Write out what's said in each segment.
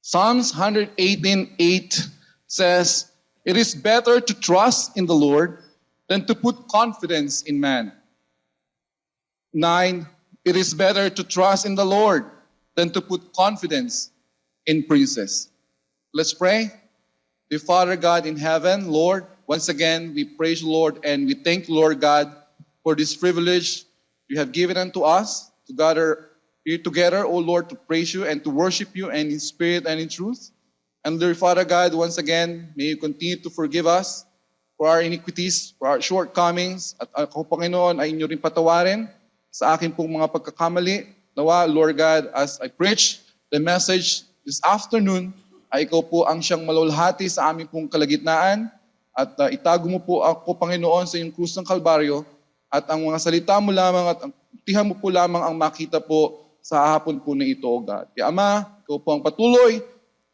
Psalms 118:8 says, "It is better to trust in the Lord than to put confidence in man." 9, "It is better to trust in the Lord than to put confidence in princes." Let's pray. Dear Father God in heaven, Lord, once again we praise you, Lord, and we thank you, Lord God, for this privilege you have given unto us to gather here together, O Lord, to praise you and to worship you and in spirit and in truth. And dear Father God, once again, may you continue to forgive us for our iniquities, for our shortcomings, at ako, Panginoon, ay inyo rin patawarin sa akin pong mga pagkakamali. Nawa, Lord God, as I preach the message this afternoon, ay ikaw po ang siyang malulhati sa aming pong kalagitnaan at itago mo po ako, Panginoon, sa iyong krus ng Kalbaryo at ang mga salita mo lamang at ang tihan mo po lamang ang makita po sa hapon po na ito, O God. Kaya Ama, ikaw po ang patuloy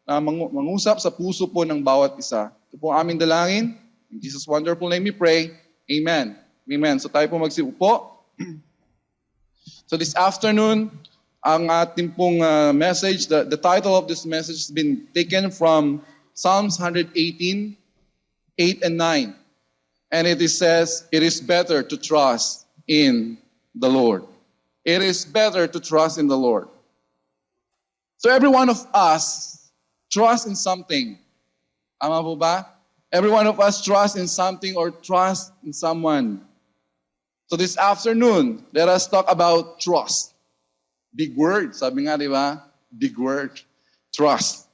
na mangusap sa puso po ng bawat isa. Ito po ang aming dalangin. In Jesus' wonderful name we pray. Amen. Amen. So tayo po magsiupo. So this afternoon, ang ating pong message, the title of this message has been taken from Psalms 118, 8 and 9. And it says, "It is better to trust in the Lord." It is better to trust in the Lord. So every one of us trusts in something. Tama po ba? Every one of us trusts in something or trust in someone. So this afternoon, let us talk about trust. Big word, sabi nga, di ba? Big word, trust.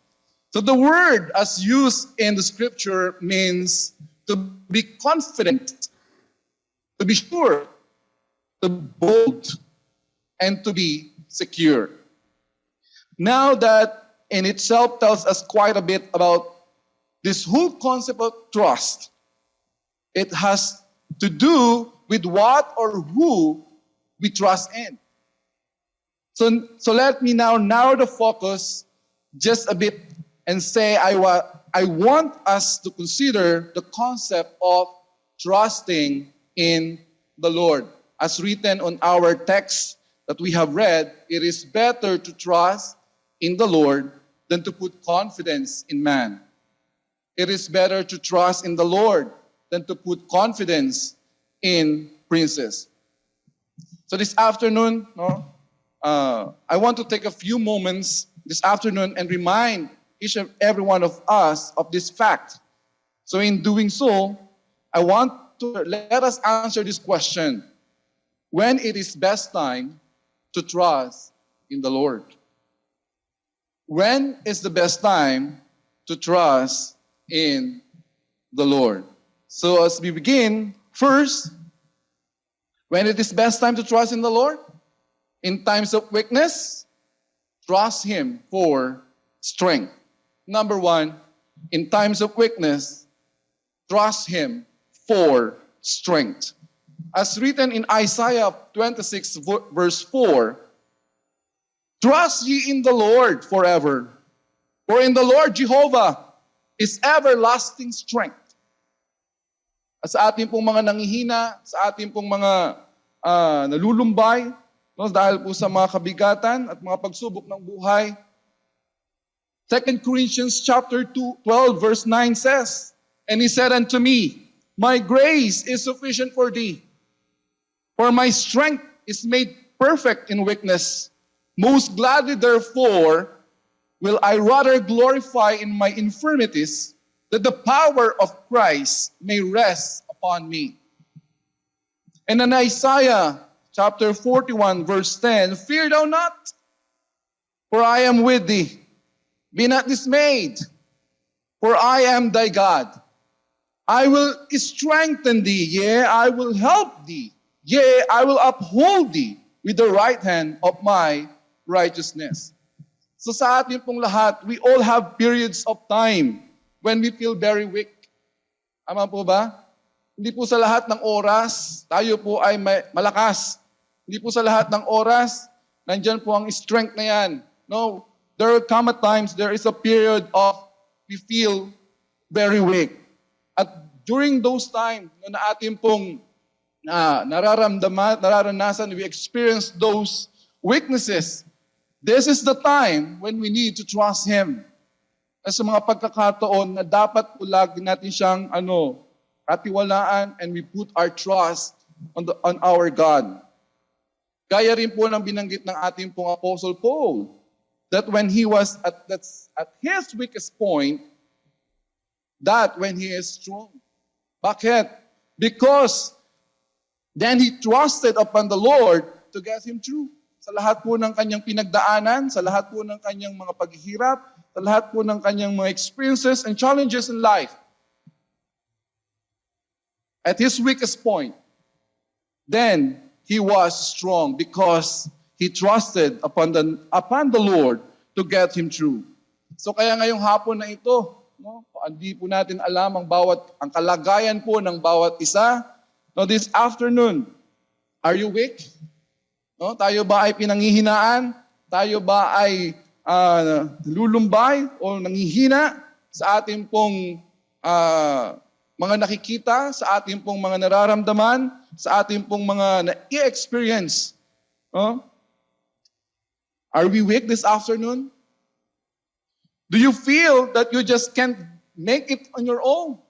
So the word as used in the scripture means to be confident, to be sure, to be bold, and to be secure. Now that in itself tells us quite a bit about this whole concept of trust. It has to do with what or who we trust in. So let me now narrow the focus just a bit and say I want us to consider the concept of trusting in the Lord. As written on our text that we have read, it is better to trust in the Lord than to put confidence in man. It is better to trust in the Lord than to put confidence in princes. So this afternoon, I want to take a few moments this afternoon and remind each and every one of us of this fact. So in doing so, I want to let us answer this question: when it is best time to trust in the Lord? When is the best time to trust in the Lord? So as we begin, first, when it is best time to trust in the Lord? In times of weakness, trust Him for strength. Number one, in times of weakness, trust Him for strength. As written in Isaiah 26 verse 4, "Trust ye in the Lord forever, for in the Lord Jehovah is everlasting strength." Sa ating pong mga nanghihina, sa ating pong mga nalulumbay, dahil po sa mga kabigatan at mga pagsubok ng buhay, 2 Corinthians chapter 12 verse 9 says, "And He said unto me, My grace is sufficient for thee, for my strength is made perfect in weakness. Most gladly, therefore, will I rather glorify in my infirmities, that the power of Christ may rest upon me." And in Isaiah chapter 41, verse 10, "Fear thou not, for I am with thee. Be not dismayed, for I am thy God. I will strengthen thee, yea, I will help thee. Yea, I will uphold thee with the right hand of my righteousness." So sa atin pong lahat, we all have periods of time when we feel very weak. Tama po ba? Hindi po sa lahat ng oras, tayo po ay malakas. Hindi po sa lahat ng oras, nandyan po ang strength na yan. No, there will come at times, there is a period of we feel very weak. At during those times na ating pong nararanasan, we experience those weaknesses. This is the time when we need to trust Him. sa mga pagkakataon na dapat po lagi natin siyang katiwalaan, and we put our trust on our God. Gaya rin po ng binanggit ng ating pong Apostle Paul, that when he was at his weakest point, that when he is strong. Bakit? Because then he trusted upon the Lord to get him through. Sa lahat po ng kanyang pinagdaanan, sa lahat po ng kanyang mga paghihirap, sa lahat po ng kanyang mga experiences and challenges in life. At his weakest point, then he was strong because he trusted upon the Lord to get him through. So kaya ngayong hapon na ito, hindi po natin alam ang kalagayan po ng bawat isa. This afternoon, are you weak? Tayo ba ay pinanghihinaan? Tayo ba ay lulumbay o nanghihina sa ating pong mga nakikita, sa ating pong mga nararamdaman, sa ating pong mga na-experience? Are we weak this afternoon? Do you feel that you just can't make it on your own?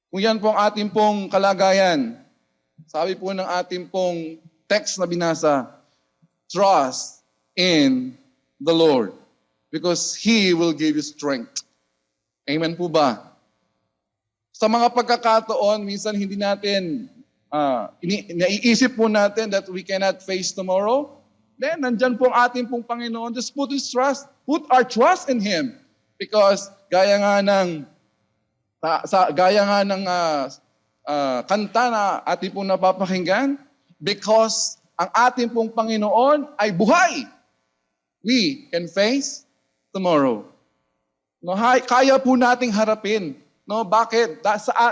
Kung yan po ang ating pong kalagayan, sabi po ng ating pong text na binasa, trust in the Lord because He will give you strength. Amen po ba? Sa mga pagkakataon, minsan hindi natin, naiisip po natin that we cannot face tomorrow. Then, nandyan po ang ating pong Panginoon. Just put our trust in Him. Because, gaya nga ng kanta na ating pong napapakinggan, because ang ating pong Panginoon ay buhay, we can face tomorrow. Kaya po nating harapin. Bakit?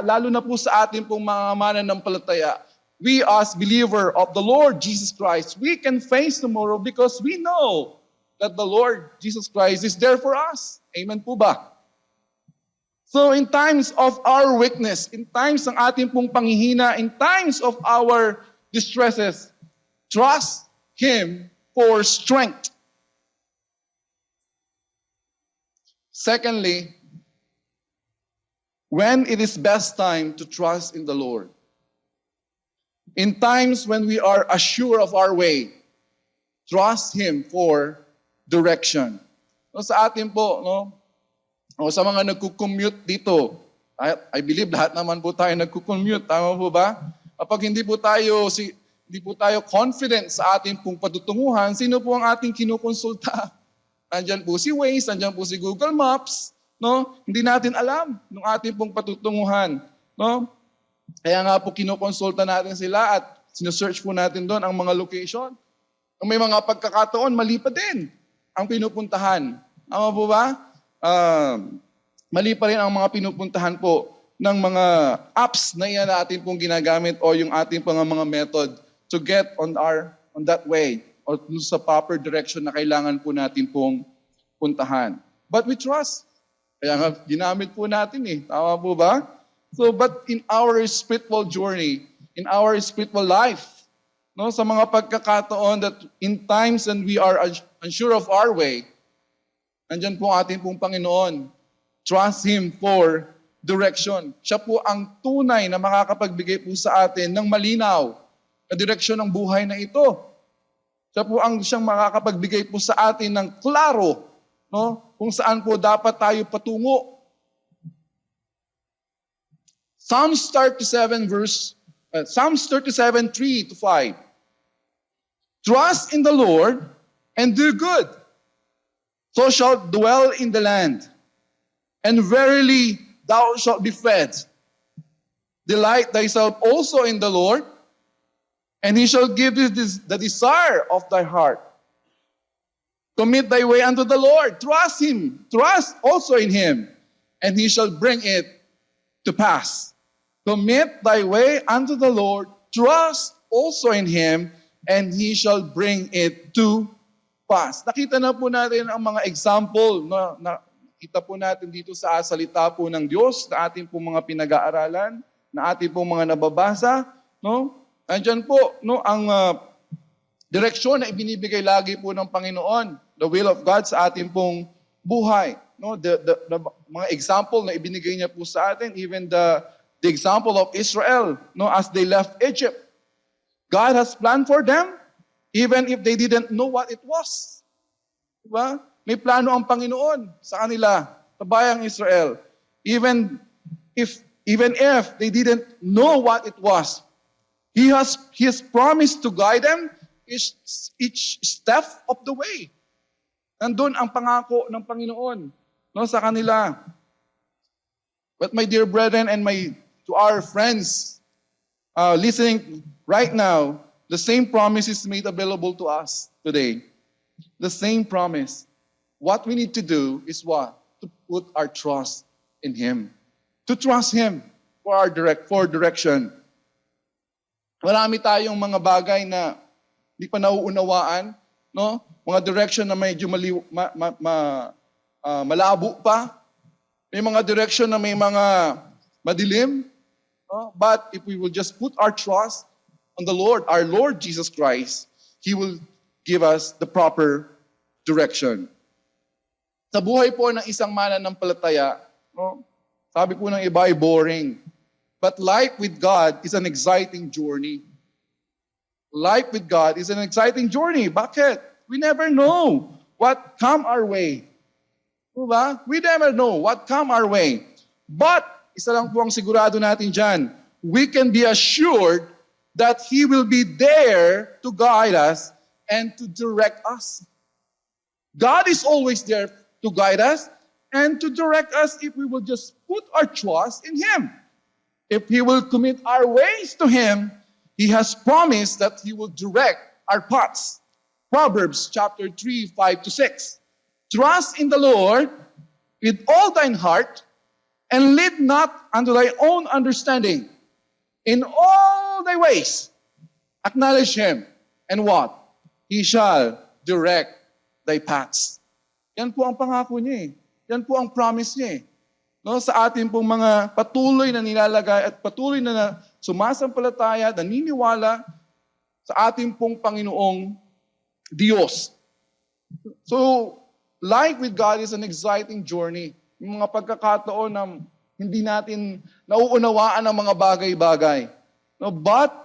Lalo na po sa ating pong mga mananampalataya. We as believer of the Lord Jesus Christ, we can face tomorrow because we know that the Lord Jesus Christ is there for us. Amen po ba? So in times of our weakness, in times ng ating pong panghihina, in times of our distresses, trust Him for strength. Secondly, when it is best time to trust in the Lord. In times when we are assured of our way, trust Him for direction. Sa atin po, sa mga nagkukommute dito, I believe lahat naman po tayo nagkukommute, tama po ba? Kapag hindi po tayo confident sa ating pong patutunguhan, sino po ang ating kinukonsulta? Nandyan po si Waze, nandyan po si Google Maps, Hindi natin alam ng ating pong patutunguhan, Kaya nga po kinukonsulta natin sila at sinesearch po natin doon ang mga location. Kung may mga pagkakataon, mali pa din ang pinupuntahan. Tama po ba? Mali pa rin ang mga pinupuntahan po ng mga apps na iyan na atin pong ginagamit o yung ating pong mga method to get on that way or sa proper direction na kailangan po natin pong puntahan. But we trust. Kaya nga ginamit po natin Tama po ba? So, but in our spiritual journey, in our spiritual life, sa mga pagkakataon that in times when we are unsure of our way, nandyan po ating pong Panginoon. Trust Him for direction. Siya po ang tunay na makakapagbigay po sa atin ng malinaw na direksyon ng buhay na ito. Siya po ang siyang makakapagbigay po sa atin ng klaro, kung saan po dapat tayo patungo. Psalms 37, 3-5. Trust in the Lord and do good, so shalt dwell in the land, and verily thou shalt be fed. Delight thyself also in the Lord, and He shall give thee the desire of thy heart. Commit thy way unto the Lord. Trust Him. Trust also in Him, and He shall bring it to pass. Commit thy way unto the Lord. Trust also in Him, and He shall bring it to pass. Nakita na po natin ang mga example na nakita po natin dito sa salita po ng Diyos na ating po mga pinag-aaralan, na ating po mga nababasa. Andyan po ang direksyon na ibinibigay lagi po ng Panginoon, the will of God sa ating pong buhay. No, the mga example na ibinigay niya po sa atin, even the example of Israel, no, as they left Egypt. God has planned for them, even if they didn't know what it was. Diba? May plano ang Panginoon sa kanila, sa bayang Israel. Even if they didn't know what it was, He has promised to guide them each step of the way. Nandun ang pangako ng Panginoon, no, sa kanila. But my dear brethren and to our friends listening right now, the same promise is made available to us today. The same promise. What we need to do is what? To put our trust in Him. To trust Him for direction. Marami tayong mga bagay na hindi pa nauunawaan, no? Mga direction na medyo malabo pa. May mga direction na may mga madilim. No? But if we will just put our trust on the Lord, our Lord Jesus Christ, He will give us the proper direction. Sa buhay po ng isang mananampalataya, no? Sabi po ng iba ay boring. But life with God is an exciting journey. Life with God is an exciting journey. Bakit? We never know what come our way. Diba? We never know what come our way. But, isa lang po ang sigurado natin dyan, we can be assured that He will be there to guide us and to direct us. God is always there to guide us and to direct us if we will just put our trust in Him. If He will commit our ways to Him, He has promised that He will direct our paths. Proverbs chapter 3, 5-6. Trust in the Lord with all thine heart, and lead not unto thy own understanding. In all thy ways, acknowledge Him. And what? He shall direct thy paths. Yan po ang pangako niya eh. Yan po ang promise niya eh. No, sa ating pong mga patuloy na nilalagay at patuloy na sumasampalataya, naniniwala sa ating pong Panginoong Diyos. So, life with God is an exciting journey. Yung mga pagkakataon na hindi natin nauunawaan ang mga bagay-bagay. No, but,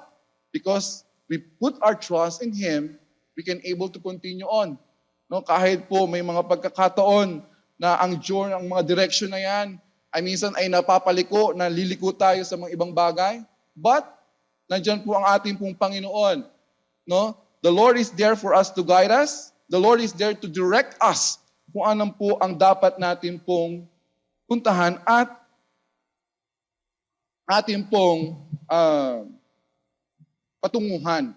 because we put our trust in Him, we can able to continue on. No, kahit po may mga pagkakataon na ang mga direction na yan, ay minsan ay napapaliko, na liliko tayo sa mga ibang bagay. But, nandyan po ang ating pong Panginoon. No? The Lord is there for us to guide us. The Lord is there to direct us kung anong po ang dapat natin pong puntahan at ating pong patunguhan.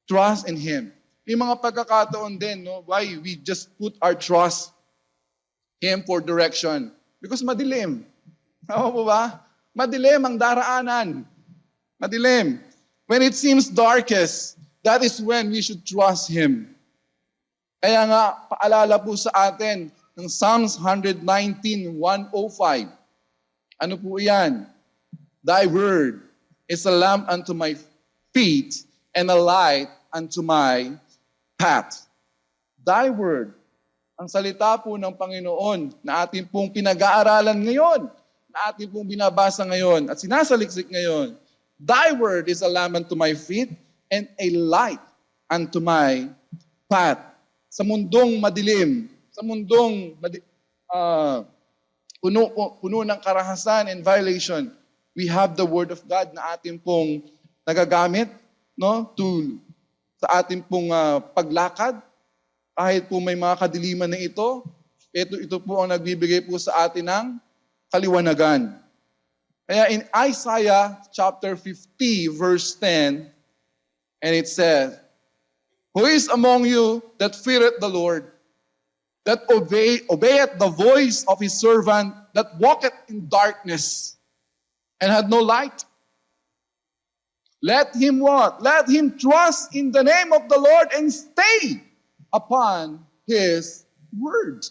Trust in Him. May mga pagkakataon din, no, why we just put our trust Him for direction. Because madilim. Tama po ba? Madilim ang daraanan. Madilim. When it seems darkest, that is when we should trust Him. Kaya nga, paalala po sa atin ng Psalms 119:105. Ano po yan? Thy word is a lamp unto my feet and a light unto my path. Thy word, ang salita po ng Panginoon na ating pong pinag-aaralan ngayon, na ating pong binabasa ngayon at sinasaliksik ngayon. Thy word is a lamp unto my feet and a light unto my path. Sa mundong madilim, sa mundong puno ng karahasan and violation, we have the word of God na ating pong nagagamit, no, sa ating pong paglakad. Kahit po may mga kadiliman na ito po ang nagbibigay po sa atin ng kaliwanagan. Kaya in Isaiah chapter 50 verse 10, and it says, Who is among you that feareth the Lord, that obeyeth the voice of His servant, that walketh in darkness, and had no light? Let him what? Let him trust in the name of the Lord and stay upon His word.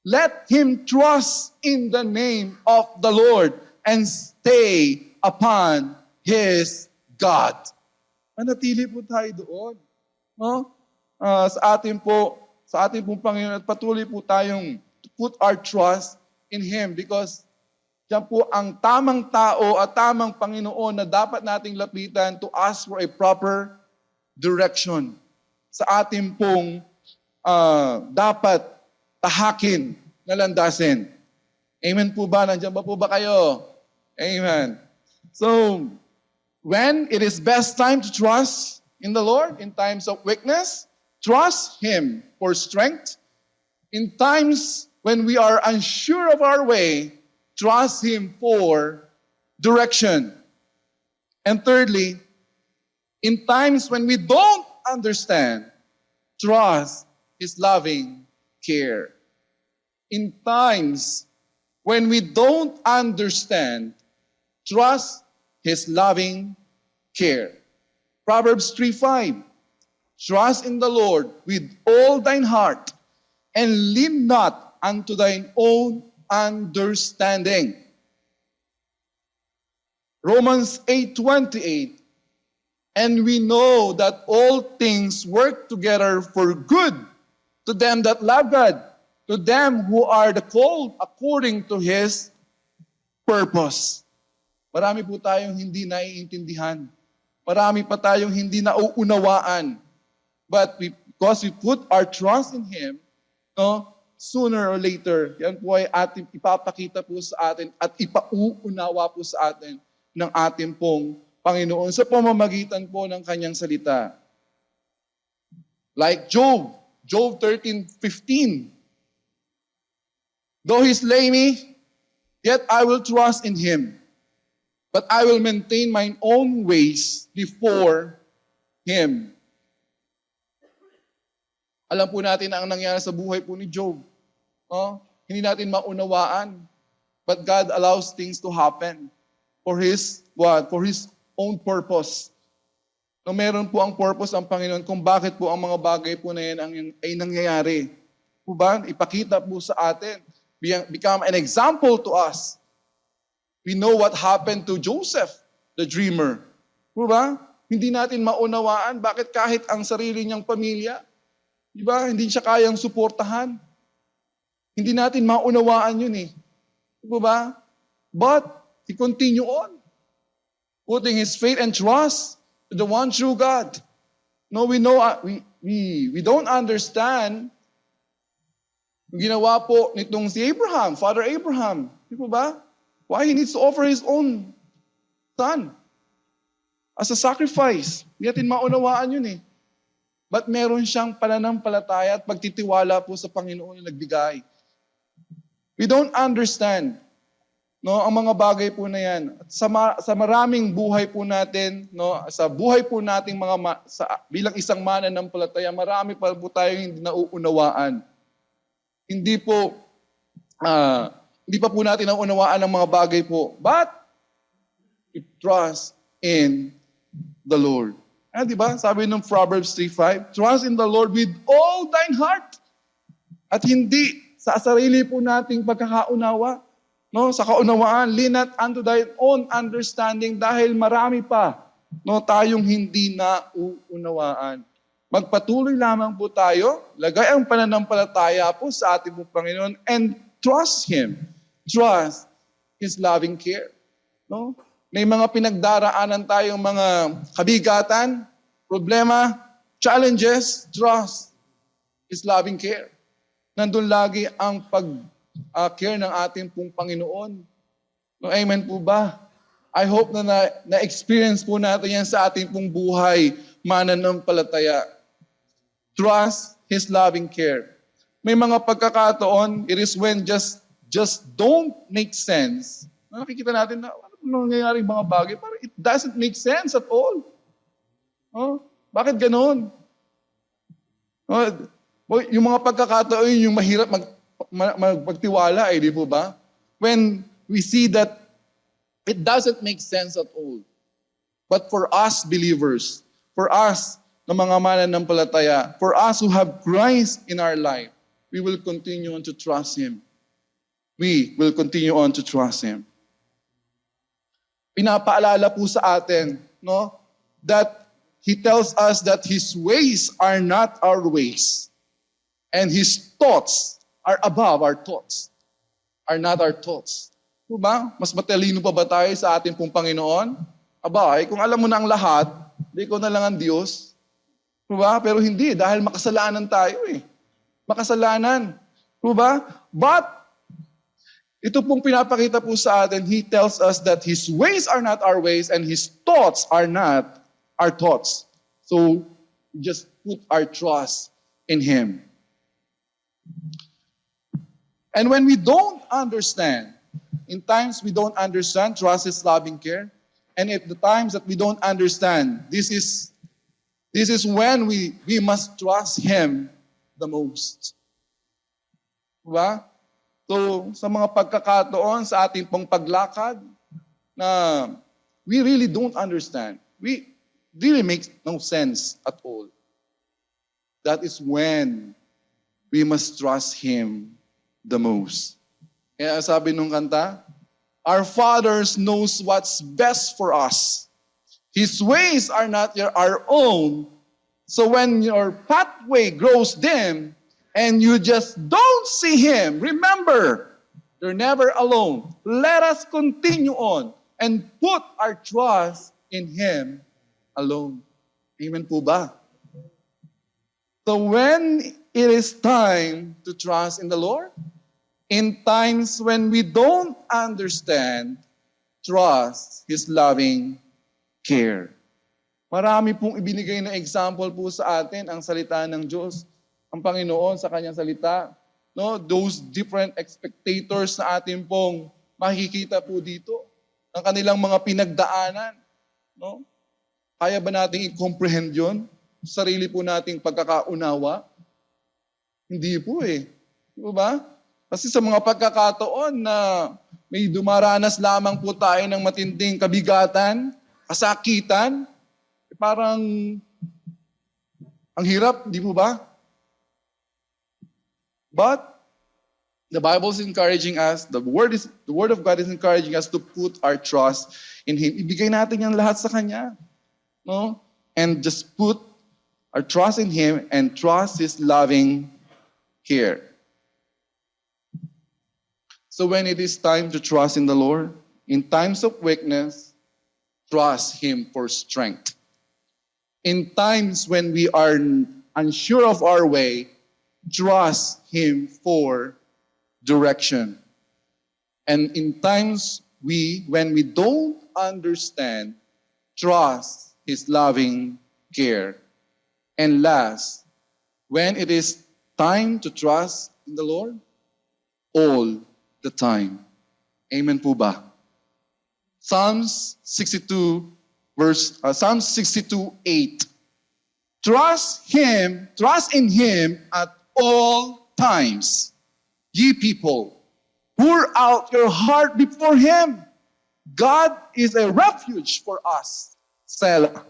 Let him trust in the name of the Lord and stay upon His God. Manatili po tayo doon. No? Sa ating po sa ating pong Panginoon at patuloy po tayong to put our trust in Him because siya po ang tamang tao at tamang Panginoon na dapat nating lapitan to ask for a proper direction sa ating pong dapat tahakin na landasin. Amen po ba? Nandiyan ba po ba kayo? Amen. So, when it is best time to trust in the Lord, in times of weakness, trust Him for strength. In times when we are unsure of our way, trust Him for direction. And thirdly, in times when we don't understand, trust His loving care. In times when we don't understand, trust His loving care. Proverbs 3:5. Trust in the Lord with all thine heart, and lean not unto thine own understanding. Romans 8:28. And we know that all things work together for good to them that love God, to them who are the called according to His purpose. Marami po tayong hindi naiintindihan. Marami pa tayong hindi nauunawaan. But because we put our trust in Him, sooner or later, yan po ay ating ipapakita po sa atin at ipauunawa po sa atin ng ating pong Panginoon sa pamamagitan po ng Kanyang salita. Like Job 13:15. Though He slay me, yet I will trust in Him. But I will maintain mine own ways before Him. Alam po natin ang nangyari sa buhay po ni Job. Hindi natin maunawaan. But God allows things to happen for His what? For His own purpose. Meron po ang purpose ang Panginoon kung bakit po ang mga bagay po na yan ay nangyayari. Po ba? Ipakita po sa atin. Become an example to us. We know what happened to Joseph, the dreamer. Po ba? Hindi natin maunawaan bakit kahit ang sarili niyang pamilya, di ba, hindi siya kayang suportahan. Hindi natin maunawaan yun eh. Po ba? But he continued on, putting his faith and trust to the one true God. No, we know we don't understand yung ginawa po nitong si Abraham, Father Abraham. Di po ba? Why he needs to offer his own son as a sacrifice. Hindi natin maunawaan yun eh. But meron siyang pananampalataya at pagtitiwala po sa Panginoon na nagbigay. We don't understand ang mga bagay po na yan. At sa maraming buhay po natin, sa buhay po nating bilang isang mananampalataya, marami pa po tayong hindi nauunawaan. Hindi pa po natin naunawaan ang mga bagay po. But we trust in the Lord. Di ba? Sabi ng Proverbs 3:5, trust in the Lord with all thine heart. At hindi sa sarili po nating pagkakaunawa. Sa kaunawaan, lean not unto thine own understanding dahil marami pa tayong hindi nauunawaan. Magpatuloy lamang po tayo, lagay ang pananampalataya po sa ating Panginoon and trust Him. Trust His loving care. May mga pinagdaraanan tayong mga kabigatan, problema, challenges, trust His loving care. Nandun lagi ang pag-care ng ating pong Panginoon. Amen po ba? I hope na-experience po natin yan sa ating pong buhay, mananampalataya. Trust His loving care. May mga pagkakataon, it is when just don't make sense. Nakikita natin na ano nangyayari mga bagay, parang it doesn't make sense at all. Bakit ganoon? Yung mga pagkakataon, yung mahirap magtiwala, di po ba? When we see that it doesn't make sense at all. But for us believers, for us na mga mananampalataya, for us who have Christ in our life, we will continue on to trust Him. We will continue on to trust Him. Pinapaalala po sa atin, that He tells us that His ways are not our ways. And His thoughts are above our thoughts, are not our thoughts. Diba? Mas matalino pa ba tayo sa ating pong Panginoon? Aba, kung alam mo na ang lahat, di ko na lang ang Diyos. Diba? Pero hindi, dahil makasalanan tayo eh. Makasalanan. Diba? But, ito pong pinapakita po sa atin, He tells us that His ways are not our ways and His thoughts are not our thoughts. So, just put our trust in Him. And when we don't understand, in times we don't understand, trust His loving care. And at the times that we don't understand, this is when we must trust Him the most. Diba? So, sa mga pagkakataon sa ating pong paglakad na we really don't understand, we really makes no sense at all. That is when we must trust Him the most. Kaya sabi nung kanta, our Father knows what's best for us. His ways are not our own. So when your pathway grows dim and you just don't see Him, remember, you're never alone. Let us continue on and put our trust in Him alone. Amen po ba? So when it is time to trust in the Lord, in times when we don't understand, trust His loving care. Marami pong ibinigay na example po sa atin ang salita ng Diyos, ang Panginoon sa Kanyang salita. No, those different spectators na atin pong makikita po dito, ang kanilang mga pinagdaanan. No? Kaya ba nating i-comprehend yun? Sarili po nating pagkakaunawa? Hindi po eh. Di ba? Kasi sa mga pagkakataon na may dumaranas lamang po tayo ng matinding kabigatan, kasakitan, parang ang hirap, di po ba? But the Bible is encouraging us, the Word of God is encouraging us to put our trust in Him. Ibigay natin yan lahat sa Kanya. No? And just put our trust in Him and trust His loving care. So when it is time to trust in the Lord, in times of weakness, trust Him for strength. In times when we are unsure of our way, trust Him for direction. And in times when we don't understand, trust His loving care. And last, when it is time to trust in the Lord, all the time. Amen po ba? Psalms 62:8. Trust in Him at all times. Ye people, pour out your heart before Him. God is a refuge for us. Selah.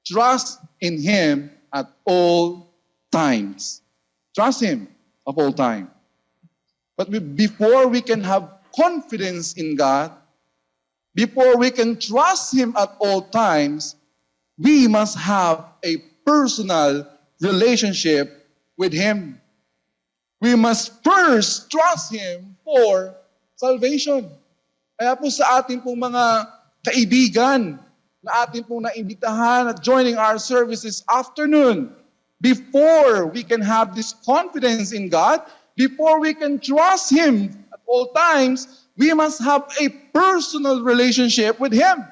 Trust in Him at all times. Trust Him of all time. But before we can have confidence in God, before we can trust Him at all times, we must have a personal relationship with Him. We must first trust Him for salvation. Kaya po sa ating pong mga kaibigan na ating pong naimbitahan at joining our service this afternoon, before we can have this confidence in God, before we can trust Him at all times, we must have a personal relationship with Him.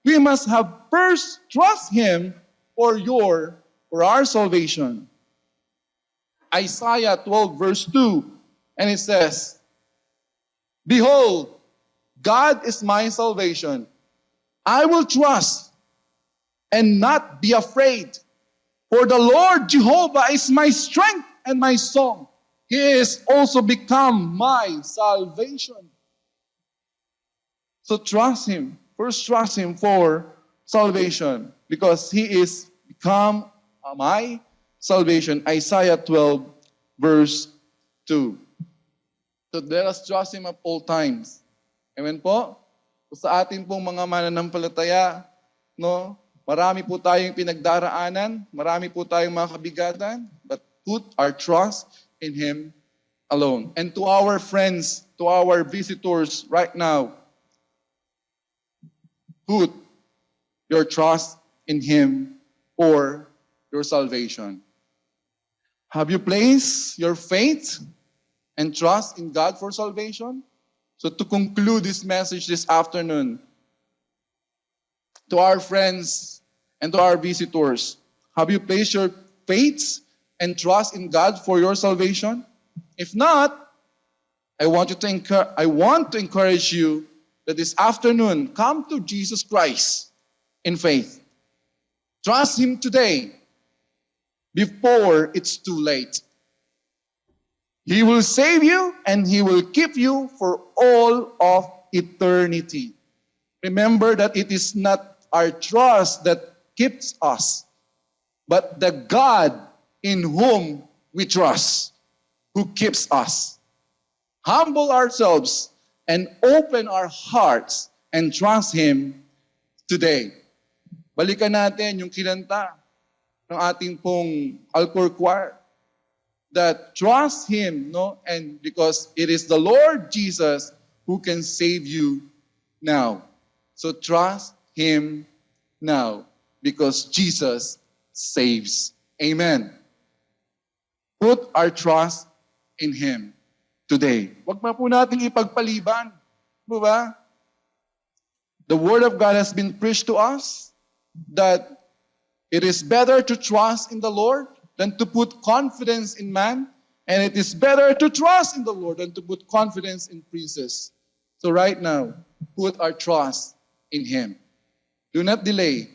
We must have first trust Him for our salvation. Isaiah 12 verse 2, and it says, Behold, God is my salvation. I will trust and not be afraid. For the Lord Jehovah is my strength and my song. He is also become my salvation. So trust Him. First trust Him for salvation because He is become my salvation. Isaiah 12 verse 2. So let us trust Him at all times. Amen po? So sa ating pong mga mananampalataya, no, marami po tayong pinagdaraanan, marami po tayong mga kabigatan, but put our trust in Him alone. And to our friends, to our visitors right now, put your trust in Him for your salvation. Have you placed your faith and trust in God for salvation? So to conclude this message this afternoon, to our friends and to our visitors, have you placed your faith and trust in God for your salvation? If not, I want to encourage you that this afternoon, come to Jesus Christ in faith. Trust Him today before it's too late. He will save you and He will keep you for all of eternity. Remember that it is not our trust that keeps us, but the God in whom we trust, who keeps us. Humble ourselves and open our hearts and trust Him today. Balikan natin yung kinanta ng ating pong Alcor Choir, that trust Him, no? And because it is the Lord Jesus who can save you now. So trust Him now because Jesus saves. Amen. Put our trust in Him today. Huwag pa po natin ipagpaliban. Diba? The Word of God has been preached to us that it is better to trust in the Lord than to put confidence in man. And it is better to trust in the Lord than to put confidence in princes. So right now, put our trust in Him. Do not delay.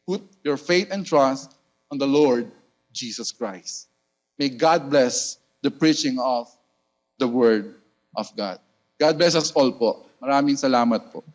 Put your faith and trust on the Lord Jesus Christ. May God bless the preaching of the Word of God. God bless us all po. Maraming salamat po.